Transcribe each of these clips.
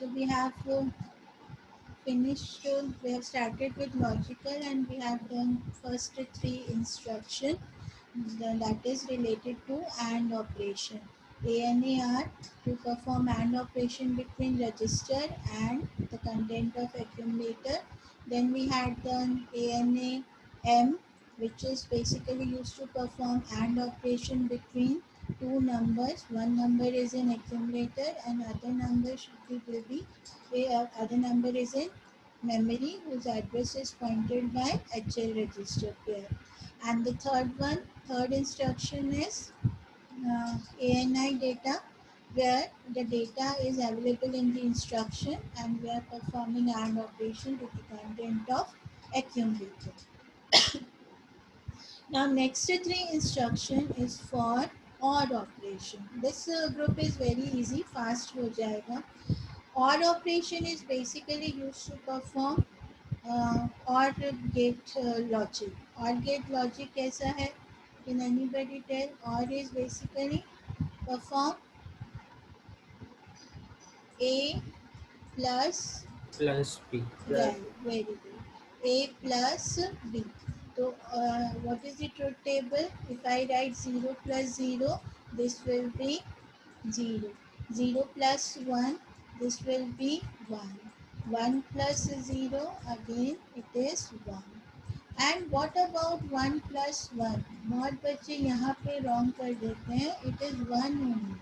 So we have finished, we have started with logical and we have done first three instruction that is related to AND operation. AND are to perform AND operation between register and the content of accumulator. Then we had done AND M, which is basically used to perform AND operation between two numbers. One number is in accumulator and other number will be other number is in memory whose address is pointed by HL register pair. And the third instruction is ANI data, where the data is available in the instruction and we are performing AND operation with the content of accumulator. Now next three instruction is for OR operation. This group is very easy, fast हो जाएगा. OR operation is basically used to perform OR gate logic. OR gate logic कैसा है? Can anybody tell? OR is basically perform A plus, plus B. yeah, very good. A plus B. So what is the truth table? If I write 0 plus 0, this will be 0. 0 plus 1, this will be 1. 1 plus 0, again it is 1. And what about 1 plus 1? बहुत बच्चे यहाँ पे wrong कर देते हैं. It is 1 only.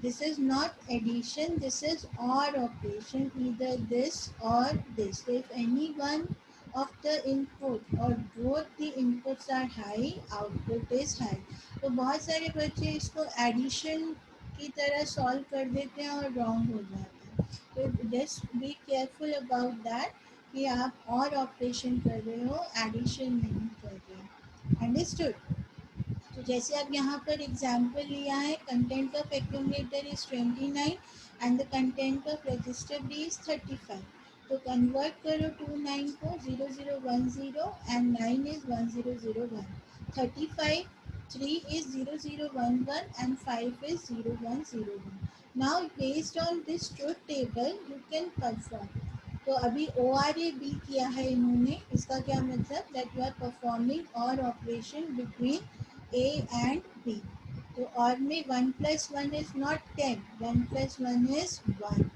This is not addition, this is OR operation, either this or this. So if any one of the input or both the inputs are high, output is high. तो बहुत सारे बच्चे इसको addition की तरह solve कर देते हैं और wrong हो जाता है. तो just be careful about that कि आप OR operation कर रहे हो, addition नहीं कर रहे हो. Understood? तो जैसे अब यहाँ पर एग्जाम्पल लिया है, content of accumulator is 29 and the content of register B is 35. तो कन्वर्ट करो 29 को 0010 and 9 is 1001. 35 3 is 0011 and 5 is 0101. Now based on this truth table you can perform. तो अभी ओ आर ए बी किया है इन्होंने, इसका क्या मतलब? दैट यू आर परफॉर्मिंग और operation between A and B. So OR में 1 plus 1 is not 10. 1 plus 1 is 1.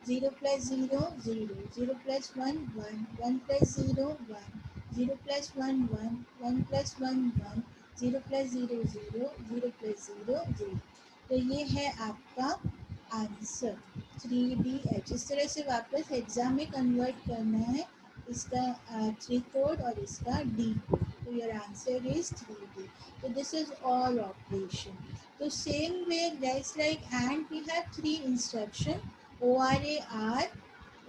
0 plus 0, 0. 0 plus 1, 1. 1 plus 0, 1. 0 plus 1, 1. 1 plus 1, 1. 0 plus 0, 0. 0 plus 0, 0. तो ये है आपका आंसर 3DH. इस तरह से वापस एग्जाम में कन्वर्ट करना है इसका 3 कोड और इसका D code. So your answer is 3D. So this is all operation. So same way, just like and we have three instruction, ORAR,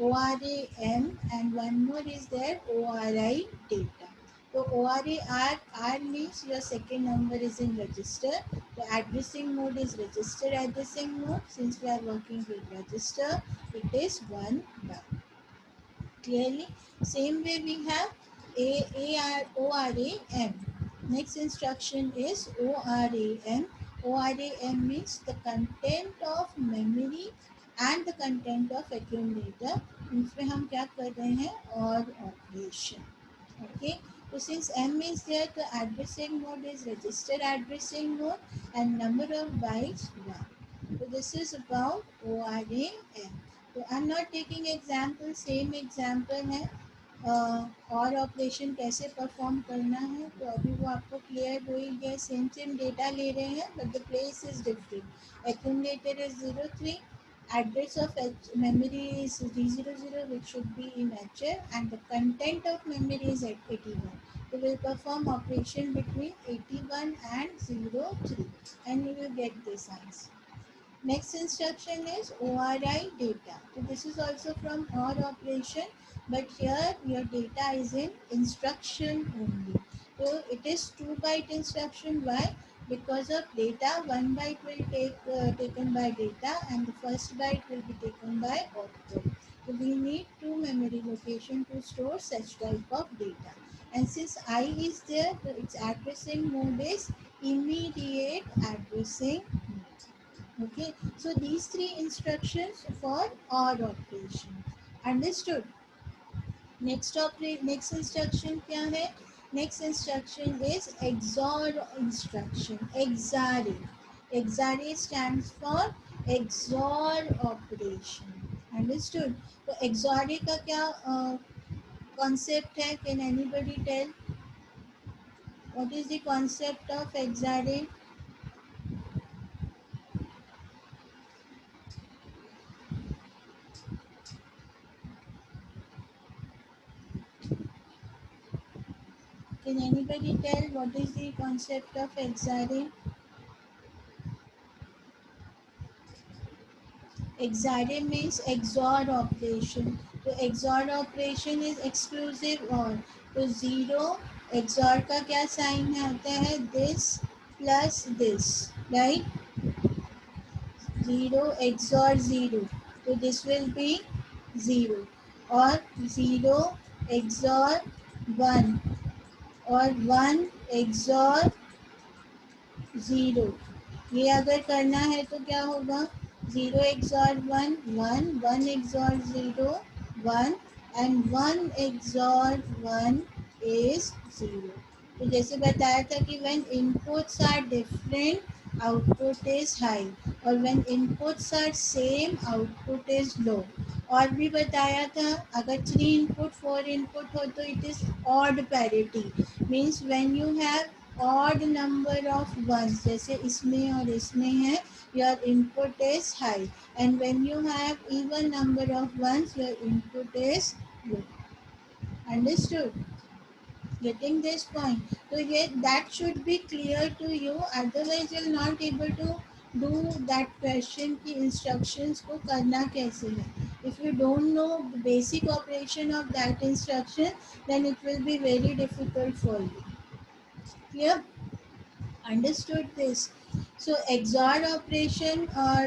ORAM, and one more is there, ORI data. So ORAR, R means your second number is in register. The addressing mode is register addressing mode. Since we are working with register, it is 1 byte. Clearly, same way we have ORAM. Next instruction is ORAM. ORAM means the content of memory and the content of accumulator. इसमें हम क्या कर रहे हैं? OR operation. Okay. So since M is there, the addressing mode is register addressing mode and number of bytes 1. So this is about ORAM. तो I am not taking example, same example है और operation कैसे perform करना है. तो अभी वो आपको क्लियर हो ही गया. सेम डेटा ले रहे हैं but the place is different. Accumulator is 03, address of memory is 300 which should be in HL and the content of memory is at 81. We will perform operation between 81 and 03 and you will get this answer. Next instruction is ORI data. So this is also from OR operation, but here your data is in instruction only. So it is 2 byte instruction. Why? Because of data, 1 byte will taken by data and the first byte will be taken by output. So we need 2 memory location to store such type of data. And since I is there, so its addressing mode is immediate addressing mode. Okay, so these three instructions for OR operation. Understood? Next instruction क्या है? Next instruction is XOR instruction. XOR. XOR stands for XOR operation. Understood? तो XOR का क्या concept है? Can anybody tell? What is the concept of XOR? Can anybody tell what is the concept of XOR? XOR means XOR operation. तो XOR operation is exclusive OR. तो zero XOR का क्या sign आता है? This plus this, right? Zero XOR zero. तो this will be zero. और zero XOR one और one XOR zero. ये अगर करना है तो क्या होगा? Zero XOR one one, one XOR zero one and one XOR one is zero. तो जैसे बताया था कि when inputs are different output is high और when inputs are same output is low. और भी बताया था अगर थ्री इनपुट फोर इनपुट हो तो it is odd parity. Means when you have odd number of ones जैसे इसमें और इसमें है, your input is high, and when you have even number of ones your input is low. Understood? Getting this point? So ये that should be clear to you, otherwise you'll not able to do that question की instructions को करना कैसे है. If you don't know the basic operation of that instruction, then it will be very difficult for you. Clear? Understood this? So XOR operation, or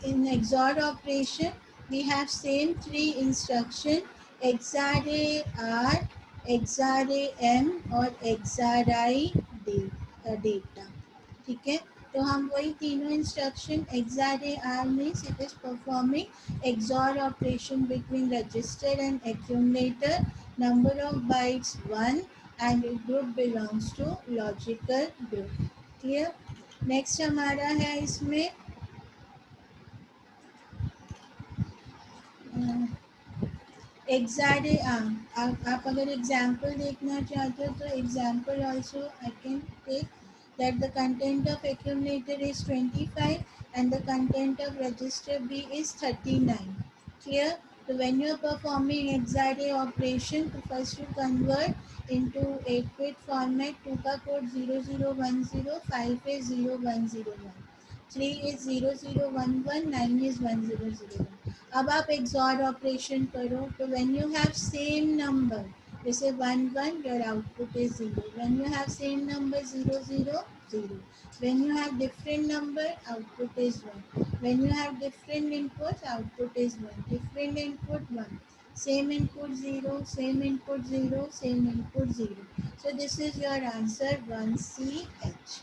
in XOR operation we have same three instruction: XOR A R, XOR A M और XOR I data. ठीक है, तो हम वही तीनों instruction XOR A R means it is performing XOR operation between register and accumulator, number of bytes 1 and group belongs to logical group. Clear? Next हमारा है इसमें एग्जारे. आप अगर एग्जाम्पल देखना चाहते हो तो example also I can take that the content of accumulator is 25 and the content of register B is 39. Clear? So when you are performing XOR operation, to first you convert into 8-bit format. 2 का code 0010, 5 is 0101, 3 is 0011, 9 is 1001. अब आप XOR operation करो तो when you have same number, जैसे 1 1 your output is 0. When you have same number 0 0 0. When you have different number output is 1. When you have different input output is 1. Different input 1, same input 0, same input 0, same input 0. So this is your answer 1CH.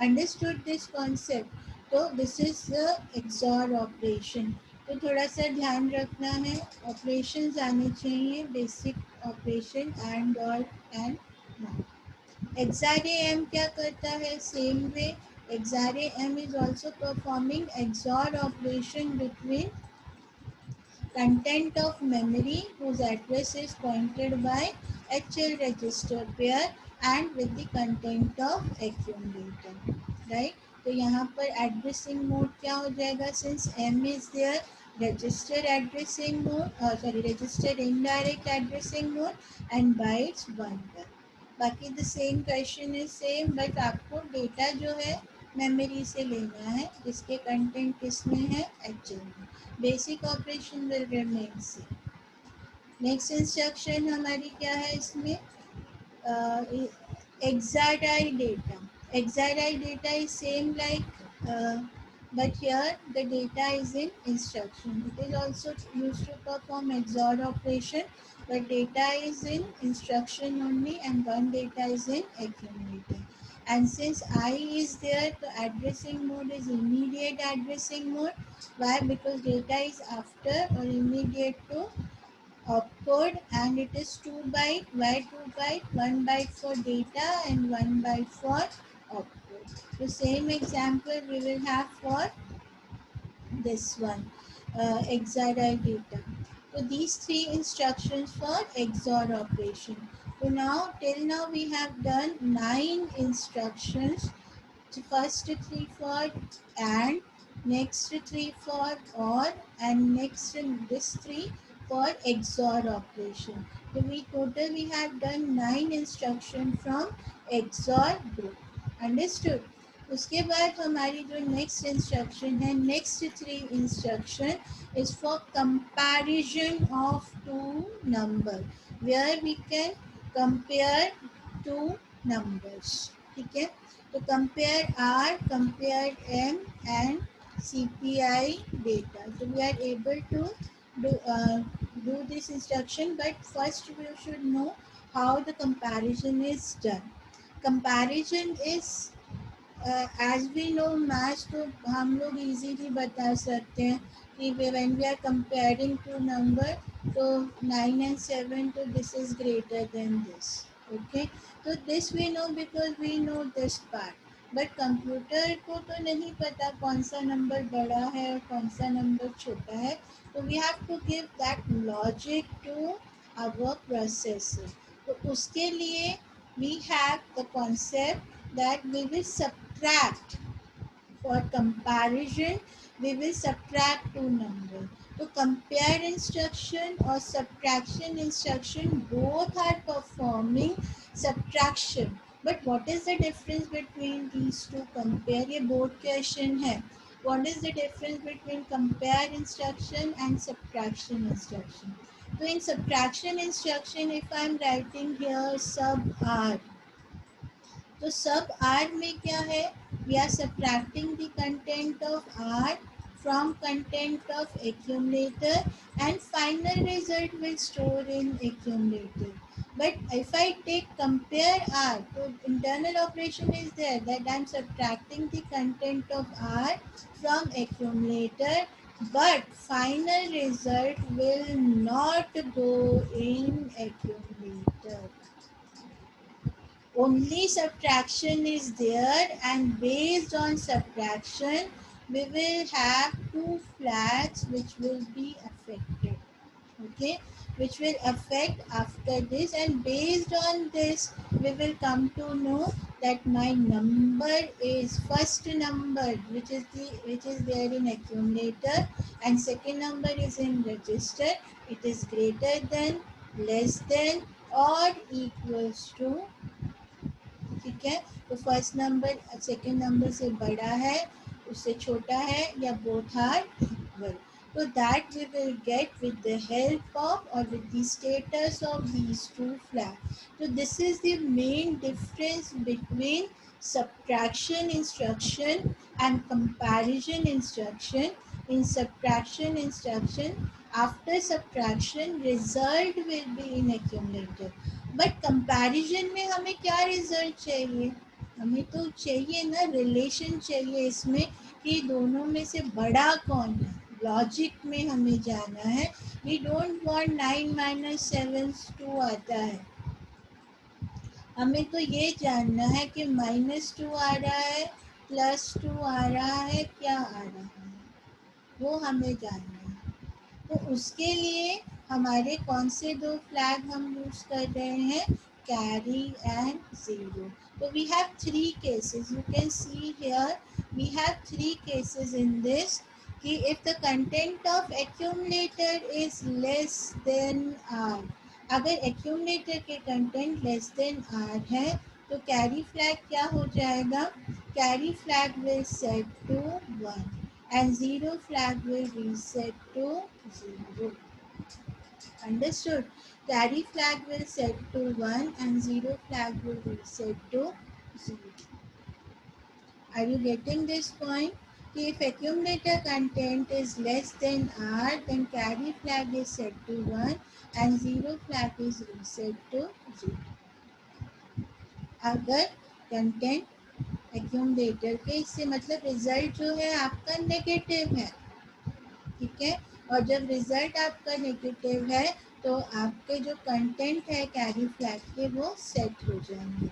Understood this concept? तो this is the XOR operation. तो थोड़ा सा ध्यान रखना है, operations आने चाहिए, basic operation and और एंड नॉट. XOR क्या करता है? Same way XOR is also performing XOR operation between content of memory whose address is pointed by HL register pair and with the content of accumulator, right? तो यहाँ पर addressing mode क्या हो जाएगा? Since M is there, register addressing mode, sorry register indirect addressing mode and bytes 1 पर. बाकी the same question is same, but आपको data जो है मेमोरी से लेना है जिसके कंटेंट किसमें है? HL में. Basic operation will remain same. Next instruction हमारी क्या है इसमें? XOR data. XOR data is same like, but here the data is in instruction. It is also used to perform XOR operation, but data is in instruction only and one data is in accumulator. and since I is there, the addressing mode is immediate addressing mode. Why? Because data is after or immediate to opcode, and it is 2 byte. Why 2 byte? 1 byte for data and 1 byte for opcode. The same example we will have for this one, XOR data. So these three instructions for XOR operation. So now till now we have done 9 instructions. So first three for AND, next three for OR, and next this three for XOR operation. So we have done 9 instruction from XOR group. Understood? उसके बाद हमारी जो next instruction है, next three instruction is for comparison of two number, where we can compare two numbers. ठीक है, तो compare R, compare M and CPI data. So we are able to do this instruction, but first we should know how the comparison is done. Comparison is as we know, maths तो हम लोग easily बता सकते हैं कि when we are comparing two number, तो 9 and 7, तो this is greater than this. Okay, तो this we know because we know this part, but computer को तो नहीं पता कौन सा नंबर बड़ा है और कौन सा नंबर छोटा है. तो we have to give that logic to our processor. तो उसके लिए we have the concept that we will subtract. For comparison, we will subtract two numbers. So compare instruction or subtraction instruction, both are performing subtraction. But what is the difference between these two? Compare, ये board question है. What is the difference between compare instruction and subtraction instruction? So in subtraction instruction, if I am writing here sub r, तो सब are में क्या है, we are subtracting the content of R from content of accumulator, and final result will store in accumulator. But if I take compare r, so internal operation is there that I am subtracting the content of r from accumulator, but final result will not go in accumulator. Only subtraction is there, and based on subtraction we will have two flags which will be affected. Okay, which will affect after this, and based on this we will come to know that my number is first number which is there in accumulator, and second number is in register. It is greater than, less than, or equals to. ठीक है, तो first number second number से बड़ा है, उससे छोटा है, या both are equal. So that we will get with the help of or with the status of these two flags. So this is the main difference between subtraction instruction and comparison instruction. In subtraction instruction, after subtraction result will be in accumulator, but comparison में हमें क्या result चाहिए, हमें तो चाहिए ना relation चाहिए इसमें कि दोनों में से बड़ा कौन है. लॉजिक में हमें जाना है. वी डोंट वांट 9 माइनस 7 2 आता है, हमें तो ये जानना है कि -2 आ रहा है, +2 आ रहा है, क्या आ रहा है, वो हमें जानना है. तो उसके लिए हमारे कौन से दो फ्लैग हम यूज़ कर रहे हैं, कैरी एंड ज़ीरो. तो we have three cases, you can see here we have three cases in this, कि if the content of accumulator is less than R, अगर एक्यूमुलेटर के कंटेंट लेस देन आर है तो carry flag क्या हो जाएगा, carry flag will set to 1 and zero flag will reset to 0. Understood? Carry flag will set to 1 and zero flag will reset to 0. Are you getting this point? If accumulator content is less than R, then carry flag is set to 1 and zero flag is reset to 0. अगर content accumulator के, इससे मतलब result जो है आपका negative है, ठीक है। और जब रिजल्ट आपका नेगेटिव है तो आपके जो कंटेंट है कैरी फ्लैग के वो सेट हो जाएंगे।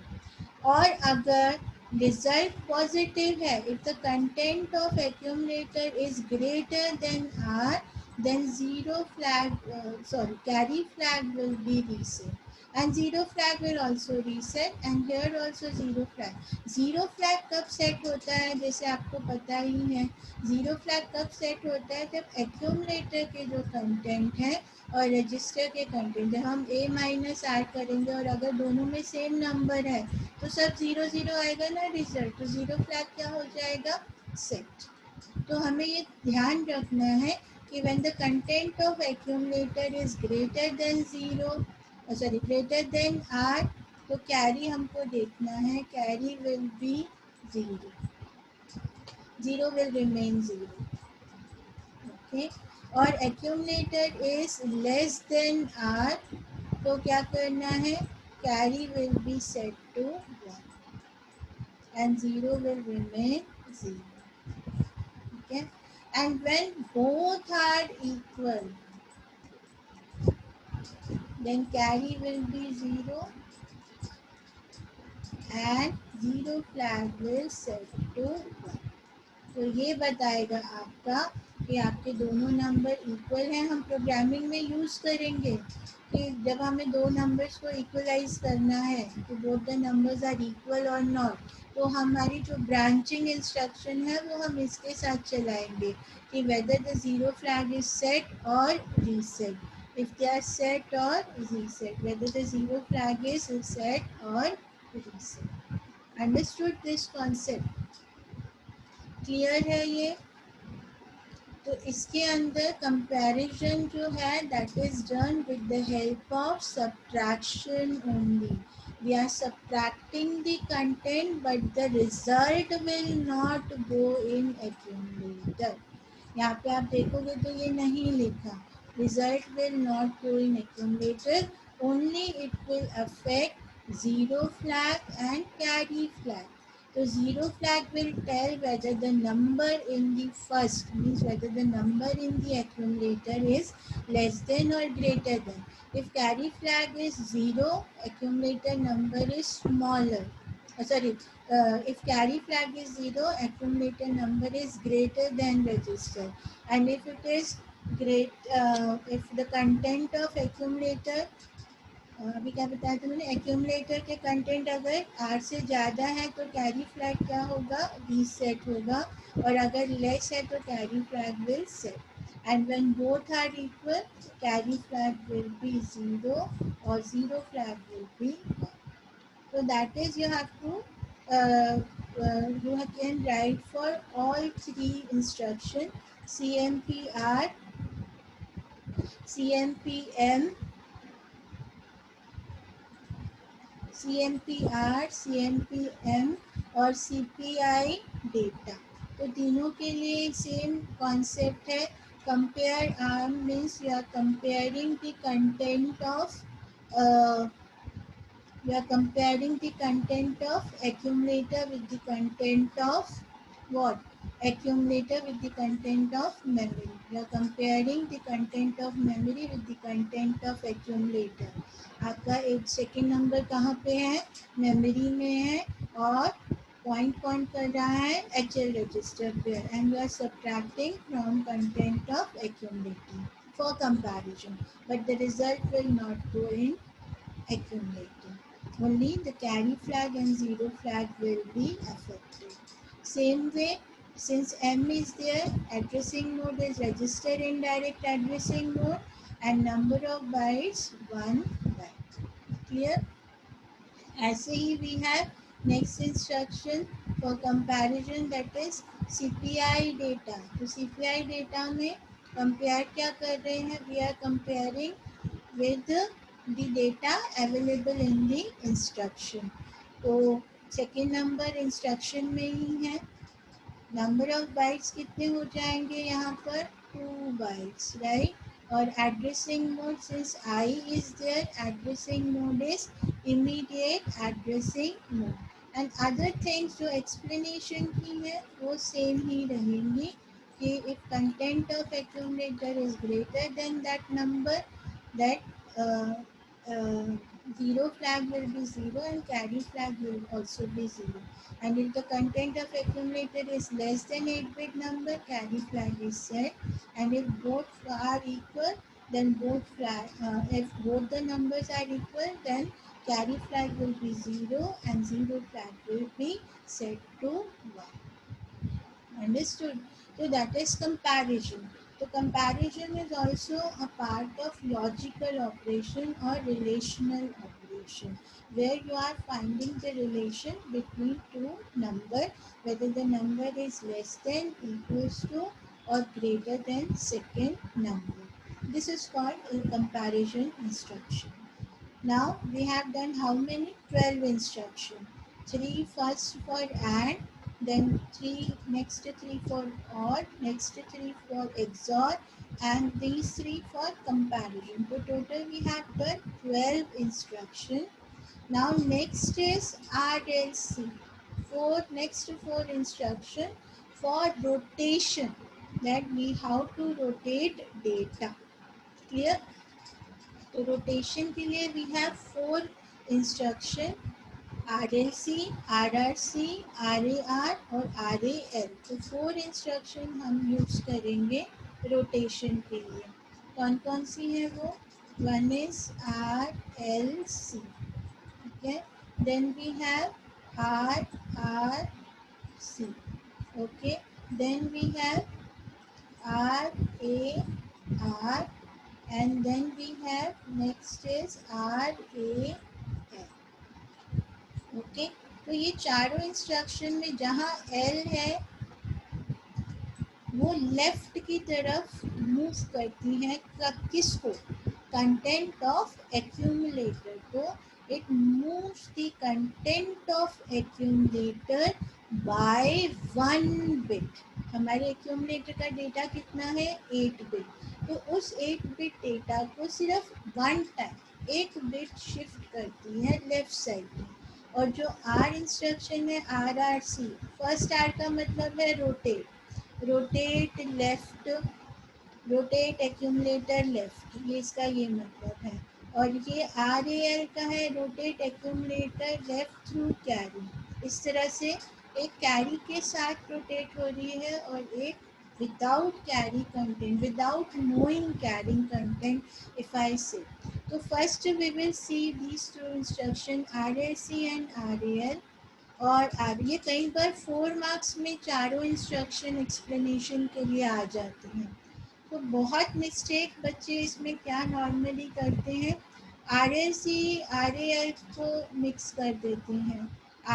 और अगर रिजल्ट पॉजिटिव है, if the content of accumulator is greater than R, then zero flag sorry carry flag will be reset, and zero flag will also reset, and here also zero flag. Zero flag कब set होता है, जैसे आपको पता ही है, zero flag कब set होता है, जब एक्यूमुलेटर के जो कंटेंट है और रजिस्टर के कंटेंट है, हम a माइनस आर करेंगे और अगर दोनों में सेम नंबर है तो सब ज़ीरो ज़ीरो आएगा ना रिजल्ट, तो ज़ीरो फ्लैग क्या हो जाएगा, सेट। तो हमें ये ध्यान रखना है कि when the content of accumulator is greater than zero, sorry greater than R, तो कैरी हमको देखना है, carry will be zero, zero will remain zero, okay. और accumulator is less than R, तो क्या करना है, carry will be set to 1 and 0 will remain 0, okay. And when both are equal, then carry will be 0 and 0 flag will set to 1. तो ये बताएगा आपका कि आपके दोनों नंबर इक्वल हैं। हम प्रोग्रामिंग में यूज़ करेंगे कि जब हमें दो नंबर्स को इक्वलाइज करना है कि both the numbers are equal और नॉट, तो हमारी जो ब्रांचिंग इंस्ट्रक्शन है वो हम इसके साथ चलाएंगे कि whether the zero flag is set और reset, if they are set और reset, whether the zero flag is set और reset. Understood this concept, clear है ये। तो इसके अंदर कंपैरिजन जो है that is done with the help of subtraction only. We are subtracting the content but the result will not go in accumulator. यहाँ पे आप देखोगे तो ये नहीं लिखा, result will not go in accumulator, only it will affect zero flag and carry flag. So zero flag will tell whether the number in the first, means whether the number in the accumulator is less than or greater than. If carry flag is 0, accumulator number is smaller. If carry flag is 0, accumulator number is greater than register. And if it is if the content of accumulator, अभी क्या बताया था मैंने, accumulator के content अगर are से ज़्यादा है तो कैरी फ्लैग क्या होगा, रीसेट होगा, और अगर लेस है तो carry flag will set. And when both are equal, carry flag will be zero और zero flag will be 1। So that is you have to you can write for all three instruction, CMPR, CMPM, CMPR, CMPM और CPI डेटा। तो तीनों के लिए same concept है। Compare R means you are comparing the content of you are comparing the content of accumulator with the content of what, accumulator with the content of memory. You are comparing the content of memory with the content of accumulator. आपका एक second number कहाँ पे है, memory में है, और point कर रहा है HL रजिस्टर पे, and you are subtracting from content of accumulator for comparison, but the result will not go in accumulator. Only the carry flag and zero flag will be affected. Same way, since M is there, addressing mode is registered indirect addressing mode, and number of bytes 1 byte. Clear? ऐसे ही we have next instruction for comparison, that is CPI data. तो CPI data में compare क्या कर रहे हैं, we are comparing with the data available in the instruction. तो second number instruction में ही है, नंबर ऑफ बाइट्स कितने हो जाएंगे यहाँ पर, 2 बाइट्स, राइट। और addressing mode, since I is there, addressing mode is immediate addressing mode, and other things जो एक्सप्लेनेशन की है वो सेम ही रहेंगी कि if content of accumulator is greater than that number, that zero flag will be zero and carry flag will also be zero. And if the content of accumulator is less than 8-bit number, carry flag is set. And if both are equal, then if both the numbers are equal, then carry flag will be zero and zero flag will be set to 1. Understood? So that is comparison. So comparison is also a part of logical operation or relational operation, where you are finding the relation between two numbers, whether the number is less than, equals to, or greater than second number. This is called a comparison instruction. Now we have done how many? 12 instruction. 3 first for add, then 3 next 3 for odd, next 3 for XOR, and these 3 for comparison. So total we have done 12 instruction. Now next is RLC. Next 4 instruction for rotation. That we how to rotate data. Clear? तो rotation के लिए we have 4 instruction, RLC, RRC, RAR और RAL। तो 4 instruction हम use करेंगे rotation के लिए। कौन कौन सी है वो? वन इज RLC, ठीक है। Then we have RRC, okay. Then we have RAR, and then we have next is RAL, okay. तो ये चारों इंस्ट्रक्शन में जहाँ L है वो लेफ्ट की तरफ मूव करती है किसको? कंटेंट ऑफ एक्यूमुलेटर को। It moves the content of accumulator by 1 bit. हमारे एक्यूमुलेटर का डेटा कितना है? 8 बिट। तो उस 8 बिट डेटा को सिर्फ 1 टाइम 1 बिट शिफ्ट करती है लेफ्ट साइड में। और जो आर इंस्ट्रक्शन है RRC, फर्स्ट आर का मतलब है rotate, rotate left, rotate accumulator left, ये इसका ये मतलब है। और ये RAL का है rotate accumulator left through carry. इस तरह से एक कैरी के साथ रोटेट हो रही है और एक without carry content, without knowing carrying content if I say. तो first we will see these two instruction RLC and RAL। और अब ये कई बार 4 मार्क्स में चारों इंस्ट्रक्शन एक्सप्लेनेशन के लिए आ जाते हैं। तो बहुत मिस्टेक बच्चे इसमें क्या नॉर्मली करते हैं, RLC RAL को मिक्स कर देते हैं,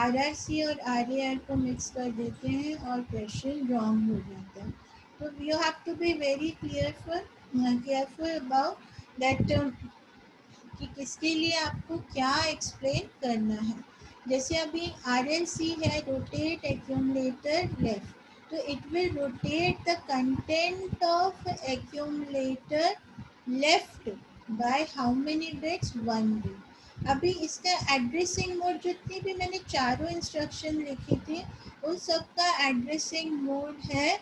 RRC और RAL को मिक्स कर देते हैं और क्वेश्चन रॉन्ग हो जाता है। तो you have to be very careful about that कि किसके लिए आपको क्या एक्सप्लेन करना है। जैसे अभी RLC है रोटेट एक्यूमुलेटर लेफ्ट, तो it will rotate the content of accumulator left by how many bits? 1 bit. अभी इसका एड्रेसिंग मोड, जितनी भी मैंने चारों इंस्ट्रक्शन लिखी थी उन सब का एड्रेसिंग मोड है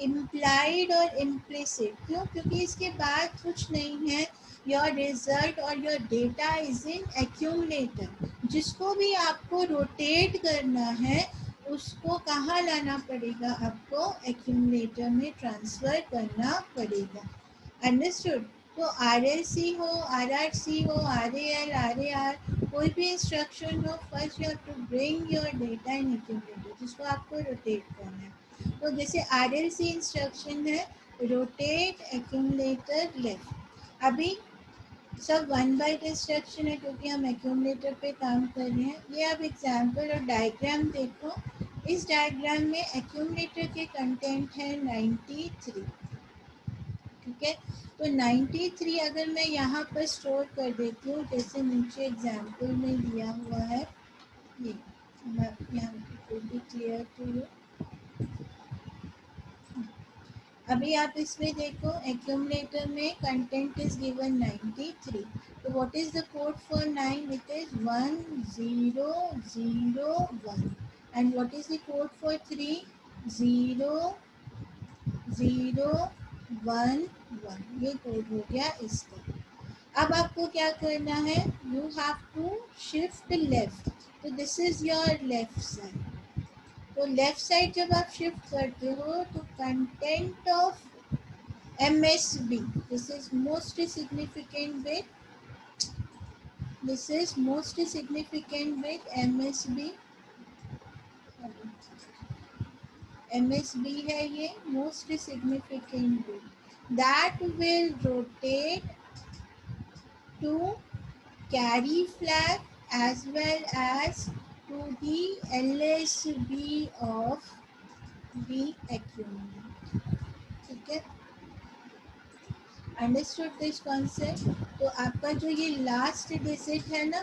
इम्प्लाइड और इम्प्लिसिट। क्यों? क्योंकि इसके बाद कुछ नहीं है। योर रिजल्ट और your data is in accumulator. जिसको भी आपको रोटेट करना है उसको कहाँ लाना पड़ेगा? आपको एक्यूमुलेटर में ट्रांसफ़र करना पड़ेगा। अंडरस्टूड? तो RLC हो, RRC हो, RAL, RAR, कोई भी इंस्ट्रक्शन हो, first you have to bring your data in accumulator, जिसको आपको रोटेट करना है। तो जैसे RLC इंस्ट्रक्शन है रोटेट एक्यूमुलेटर लेफ्ट। अभी सब 1 बाइट इंस्ट्रक्शन है क्योंकि हम एक्यूमुलेटर पे काम कर रहे हैं। ये अब एग्जाम्पल और डायग्राम देखो। इस डायग्राम में एक्यूमुलेटर के कंटेंट है 93, ठीक है। तो 93 अगर मैं यहाँ पर स्टोर कर देती हूँ, जैसे नीचे एग्जाम्पल में दिया हुआ है, ये मैं यहाँ बी क्लियर टू यू। अभी आप इसमें देखो एक्यूमुलेटर में कंटेंट इज गिवन 93. तो what is the code for 9? It is 1001. And what is the code for 3? 0011. ये कोड हो गया इसका. अब आपको क्या करना है? You have to shift left. तो this is your left side. तो लेफ्ट साइड जब आप शिफ्ट करते हो तो content of MSB, this is most significant bit. This is most significant bit. MSB. MSB है ये most significant bit. That will rotate to carry flag as well as to the LSB of the accumulator. ठीक है? Understood this concept. तो आपका जो ये last digit है ना,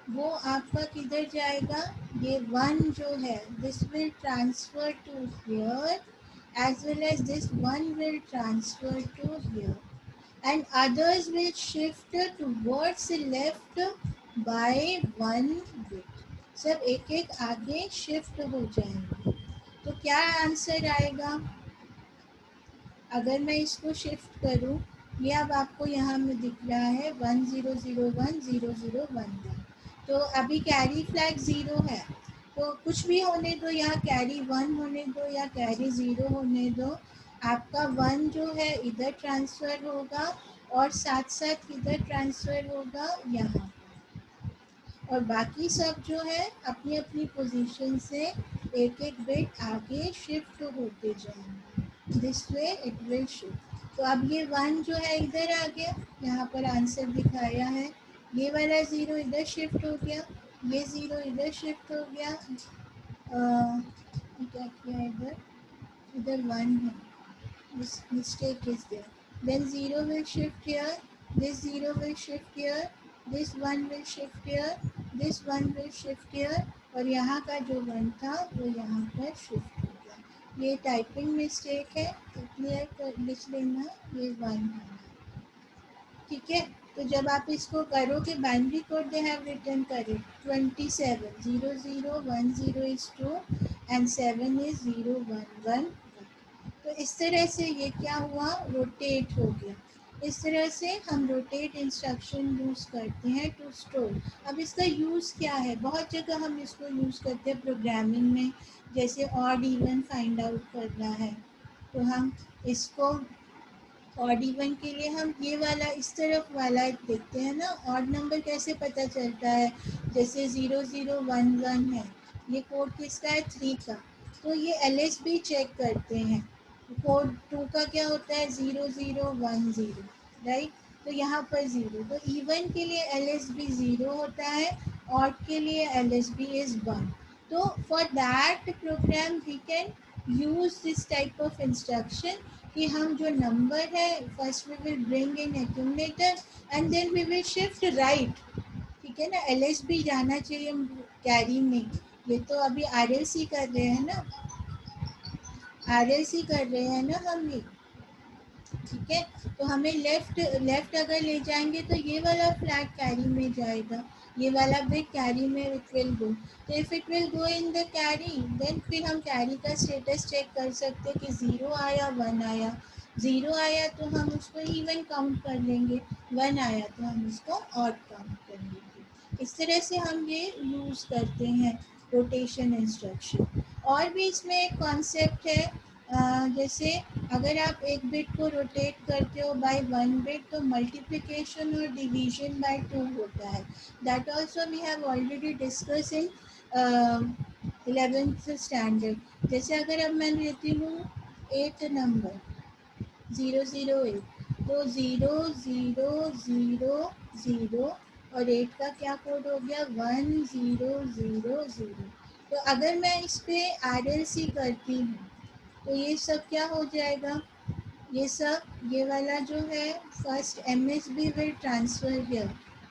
वो आपका किधर जाएगा? ये 1 जो है this will transfer to here as well as this 1 will transfer to here and others will shift towards left by 1 bit. सब एक एक आगे शिफ्ट हो जाएंगे. तो क्या आंसर आएगा? अगर मैं इसको शिफ्ट करूं, ये अब आपको यहाँ में दिख रहा है 10010011. तो अभी कैरी फ्लैग 0 है. तो कुछ भी होने दो, यहाँ कैरी 1 होने दो या कैरी 0 होने दो, आपका 1 जो है इधर ट्रांसफ़र होगा और साथ साथ इधर ट्रांसफ़र होगा यहाँ. और बाकी सब जो है अपनी अपनी पोजीशन से एक एक बिट आगे शिफ्ट होते जाएंगे. This way it will shift. तो अब ये 1 जो है इधर आ गया, यहाँ पर आंसर दिखाया है. ये वाला 0 इधर शिफ्ट हो गया, ये 0 इधर शिफ्ट हो गया. क्या किया इधर? इधर 1 है. This mistake is there. Then 0 will shift here, this 0 will shift here, this 1 will shift here, this 1 will shift here और यहाँ का जो 1 था वो यहाँ पर शिफ्ट हो गया. ये टाइपिंग मिस्टेक है, तो क्लियर कर लिख लेना, ये 1 है. ठीक है. तो जब आप इसको करोगे binary code they have return correct 27 0010 is 2 and 7 is 011. तो इस तरह से ये क्या हुआ? रोटेट हो गया. इस तरह से हम रोटेट इंस्ट्रक्शन यूज़ करते हैं टू स्टोर. अब इसका यूज़ क्या है? बहुत जगह हम इसको यूज़ करते हैं प्रोग्रामिंग में. जैसे ऑड इवन फाइंड आउट करना है तो हम इसको ऑड इवन के लिए हम ये वाला इस तरफ वाला देखते हैं ना. ऑड नंबर कैसे पता चलता है? जैसे 0011 है, ये कोड किसका है? 3 का. तो ये LSB चेक करते हैं. कोड 2 का क्या होता है? 0010. राइट. तो यहाँ पर 0. तो इवन के लिए LSB 0 होता है, ऑड के लिए LSB इज 1. तो for that program we can use this type of instruction कि हम जो नंबर है first we will bring in accumulator and then we will shift right. ठीक है ना. LSB जाना चाहिए कैरी में. ये तो अभी RLC कर रहे हैं ना, RLC कर रहे हैं ना हम ये. ठीक है. तो हमें लेफ्ट अगर ले जाएंगे तो ये वाला फ्लैग कैरी में जाएगा, ये वाला बिट कैरी में इट विल गो. तो if it will go in the carry then फिर हम कैरी का स्टेटस चेक कर सकते हैं कि 0 आया 1 आया. 0 आया तो हम उसको इवन काउंट कर लेंगे, 1 आया तो हम उसको ऑड काउंट कर लेंगे. इस तरह से हम ये यूज़ करते हैं रोटेशन इंस्ट्रक्शन. और भी इसमें एक कॉन्सेप्ट है. जैसे अगर आप एक बिट को रोटेट करते हो बाय 1 बिट तो मल्टीप्लिकेशन और डिवीजन बाय 2 होता है. That also we have already discuss in 11th standard. जैसे अगर अब मैं लेती हूँ 8 नंबर 008, तो 0000 और 8 का क्या कोड हो गया? 1000. तो अगर मैं इस पर RLC करती हूँ तो ये सब क्या हो जाएगा? ये सब ये वाला जो है first MSB will transfer here.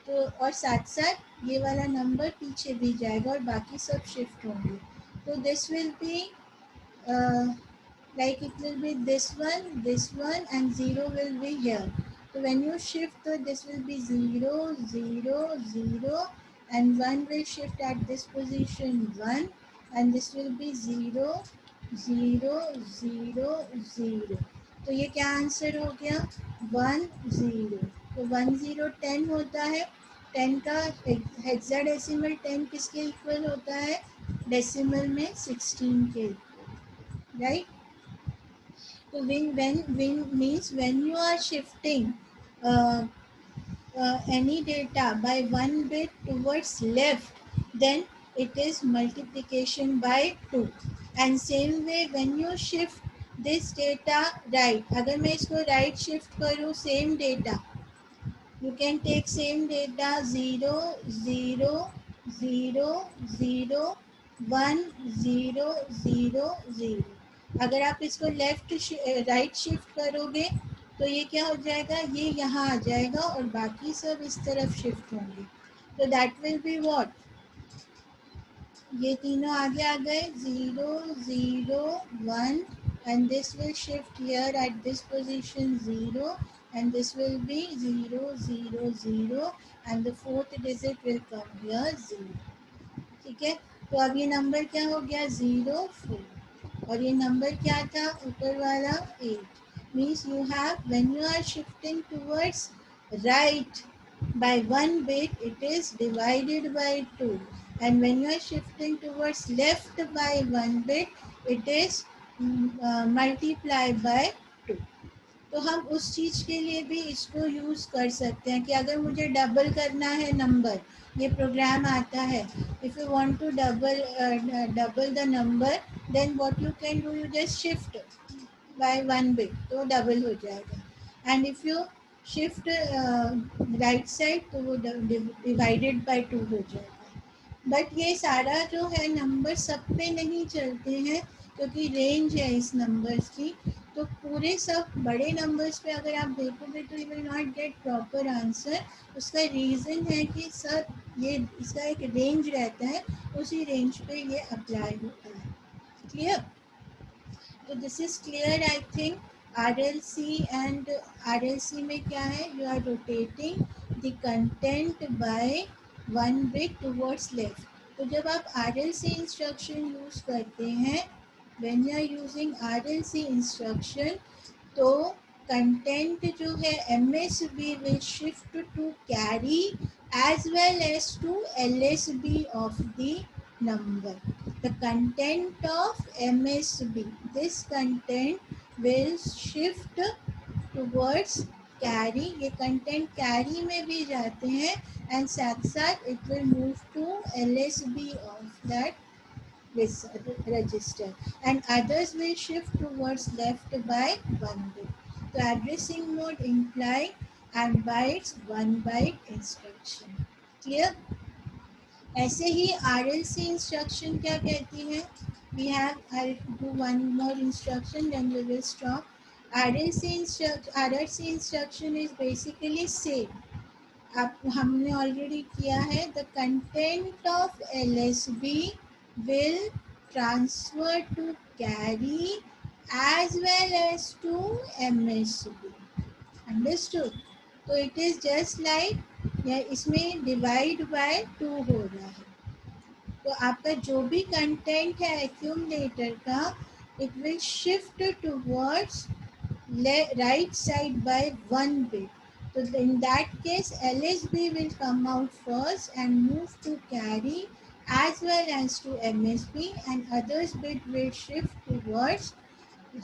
तो और साथ साथ ये वाला नंबर पीछे भी जाएगा और बाकी सब शिफ्ट होंगे. तो this will be like it will be this one, and 0 will be here. So when you shift, so this will be 0, 0, 0, and 1 will shift at this position 1, and this will be 0, 0, 0, 0. तो ये क्या answer हो गया? 1 0. तो 1 0 10 होता है. 10 का hexadecimal 10 किसके इक्वल होता है? डेसिमल में 16 के equal, right? So when means when you are shifting uh, any data by one bit towards left, then it is multiplication by 2. And same way when you shift this data right, अगर मैं इसको right shift करूँ same data, you can take same data 0 0 0 0 1 0 0 0. अगर आप इसको left right shift करोगे तो ये क्या हो जाएगा? ये यहाँ आ जाएगा और बाकी सब इस तरफ शिफ्ट होंगे. तो दैट विल बी व्हाट? ये तीनों आगे आ गए 0 0 1, and this will shift here at this position 0, and this will be 0 0 0, and the fourth digit will come here 0. ठीक है. तो अब ये नंबर क्या हो गया? 0 4. और ये नंबर क्या था ऊपर वाला? 8. Means you have when you are shifting towards right by one bit, it is divided by 2, and when you are shifting towards left by one bit, it is multiplied by 2. तो हम उस चीज़ के लिए भी इसको यूज़ कर सकते हैं कि अगर मुझे डबल करना है नंबर, ये प्रोग्राम आता है. If you want to double the number, then what you can do, you just shift by one bit, तो डबल हो जाएगा. And if you shift right side, तो वो डिवाइडेड बाय 2 हो जाएगा. बट ये सारा जो है नंबर सब पे नहीं चलते हैं, क्योंकि रेंज है इस नंबर्स की. तो पूरे सब बड़े नंबर्स पे अगर आप देखोगे तो you will not get proper answer. उसका रीज़न है कि सर ये इसका एक रेंज रहता है, उसी रेंज पे ये अप्लाई होता है. क्लियर? तो this is clear I think. RLC and RLC में क्या है? You are rotating the content by one bit towards left. तो जब आप RLC इंस्ट्रक्शन यूज़ करते हैं, when you are using RLC instruction, तो कंटेंट जो है MSB will shift to carry as well as to LSB of the number. The content of MSB, this content will shift towards carry. ये content carry में भी जाते हैं, and साथ साथ it will move to LSB of that register, and others will shift towards left by one bit. तो addressing mode imply and bytes one byte instruction. Clear? ऐसे ही RLC instruction क्या कहती है? We have, I do one more instruction then we will stop. RLC instruction is basically same. आप हमने already किया है. The content of LSB will transfer to carry as well as to MSB. Understood? तो it is just like, या इसमें divide by 2 हो रहा है. तो आपका जो भी कंटेंट है एक्यूमुलेटर का, it will shift towards right side by one bit. So in that case, LSB will come out first and move to carry as well as to MSB, and others bit will shift towards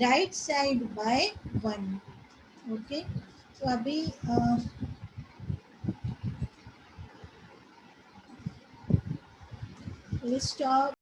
right side by one. Okay. तो अभी we'll stop